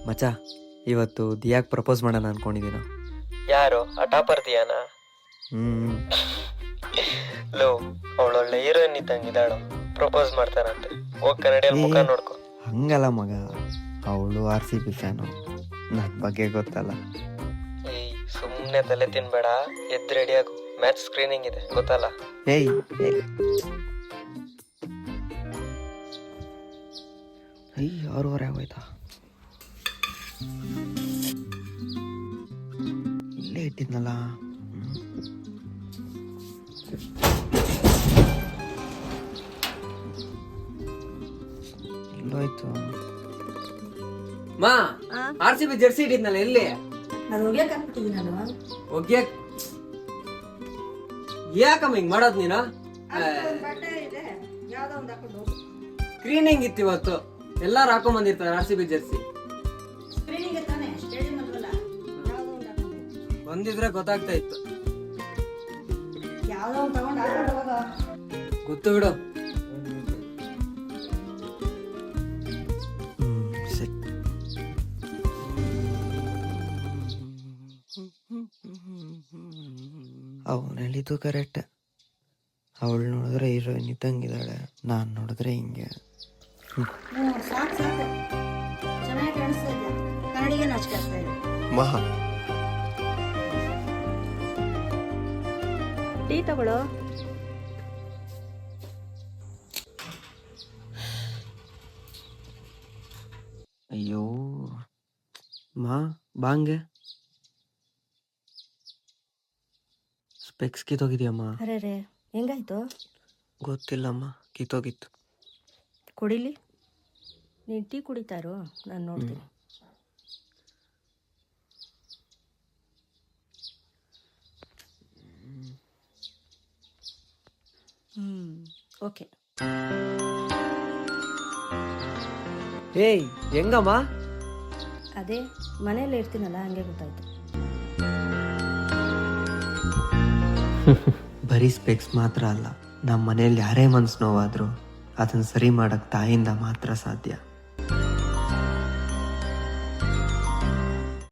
ಮಚ್ಚ, ಇವತ್ತು ದಿಯಾಗ್ ಪ್ರಪೋಸ್ ಮಾಡೋಣ ಅನ್ಕೊಂಡಿದ್ದೀನ. ಯಾರು ಆ ಟಾಪರ್ ದಿಯಾನ? ಹ್ಮ್ ಲೋ, ಅವಳೊಳ್ಳೆ ಹೀರೋಯಿನ್ ಇದ್ದಂಗಿದ್ದಾಳು, ಪ್ರಪೋಸ್ ಮಾಡ್ತಾರಂತೆ. ಹೋಗ್ ಕನ್ನಡಿಯಲ್ಲಿ ಮುಖ ನೋಡ್ಕೊ. ಹಂಗಲ್ಲ ಮಗ, ಅವಳು RCB ಫ್ಯಾನು, ನನ್ನ ಬಗ್ಗೆ ಗೊತ್ತಲ್ಲ. ಏಯ್, ಸುಮ್ಮನೆ ತಲೆ ತಿನ್ಬೇಡ, ಎದ್ದು ರೆಡಿಯಾಗು, ಮ್ಯಾಚ್ ಸ್ಕ್ರೀನಿಂಗ್ ಇದೆ ಗೊತ್ತಲ್ಲ. ಏಯ್ 6:15 ಆಗೋಯ್ತಾ? ಇಲ್ಲೇ ಇಟ್ಟಿದ್ನಲ್ಲ. ಎಲ್ಲೋಯ್ತು? ಮಾ, RCB ಜರ್ಸಿ ಇಟ್ಟಿದ್ನಲ್ಲ, ಎಲ್ಲಿ? ಅದು ಒಗ್ಯಕ್ಕೆ ಹಾಕ್ಬಿಟ್ಟಿದ್ದೀನಿ ನಾನು. ಒಗ್ಯಕ್ ಯಾಕಮ್ಮ ಹಿಂಗ್ ಮಾಡೋದ್ ನೀನು? ಬಟ್ಟೆ ಇದೆ, ಯಾವ್ದೋ ಒಂದು ಹಾಕೊಂಡು ಹೋಗು. ಸ್ಕ್ರೀನಿಂಗ್ ಇತ್ತು ಇವತ್ತು, ಎಲ್ಲಾರು ಹಾಕೊಂಡ್ ಬಂದಿರ್ತಾರೆ RCB ಜರ್ಸಿ. ಸ್ಕ್ರೀನಿಂಗ್ ತಾನೆ, ಸ್ಟೇಡಿಯಂ ಅಲ್ವಲ್ಲ, ಯಾವ್ದೋ ಒಂದು ಹಾಕೊಂಡು ಹೋಗು. ಬಂದಿದ್ರೆ ಗೊತ್ತಾಗ್ತಾ ಇತ್ತು. ಯಾವ್ದೋ ಒಂದು ತಗೊಂಡು ಹಾಕೊಂಡು ಹೋಗೋ. ಗೊತ್ತು ಬಿಡು. ಸರಿ. ಅವನು ಹೇಳಿದ್ದು ಕರೆಕ್ಟ್. ಅವಳು ನೋಡಿದ್ರೆ ಹೀರೋಯಿನ್ ಇದ್ದಂಗಿದ್ದಾಳೆ, ನಾನು ನೋಡಿದ್ರೆ ಹಿಂಗೆ. ಸಾಕು ಸಾಕು, ಚೆನ್ನಾಗಿ ಕಾಣಿಸ್ತಾ ಇದೆ. ಕನ್ನಡಿಗೆ ನಾಚಿಕೆ ಆಗ್ತಾ ಇದೆ. ಮಹಾ ಟೀ ತಗೊಳ್ಳೋ. ಅಯ್ಯೋ ಬಾಂಗೆ ಸ್ಪೆಕ್ಸ್ ಕಿತ್ತೋಗಿದ್ಯಮ್ಮ. ಅರೆ ರೇ, ಹೆಂಗಾಯ್ತು? ಗೊತ್ತಿಲ್ಲಮ್ಮ, ಕಿತ್ತೋಗಿತ್ತು. ಕುಡಿಲಿ, ನೀನು ಟೀ ಕುಡಿತಾ ಇರು, ನಾನು ನೋಡ್ತೀನಿ. ಓಕೆ. ಏಯ್, ಹೆಂಗಮ್ಮ? ಅದೇ ಮನೇಲಿ ಇರ್ತೀನಲ್ಲ, ಹಂಗೆ ಗೊತ್ತಾಯ್ತು. ಬರೀ ಸ್ಪೆಕ್ಸ್ ಮಾತ್ರ ಅಲ್ಲ, ನಮ್ಮ ಮನೇಲಿ ಯಾರೇ ಮನ್ಸು ನೋವಾದ್ರು ಅದನ್ನ ಸರಿ ಮಾಡಕ್ ತಾಯಿಯಿಂದ ಮಾತ್ರ ಸಾಧ್ಯ.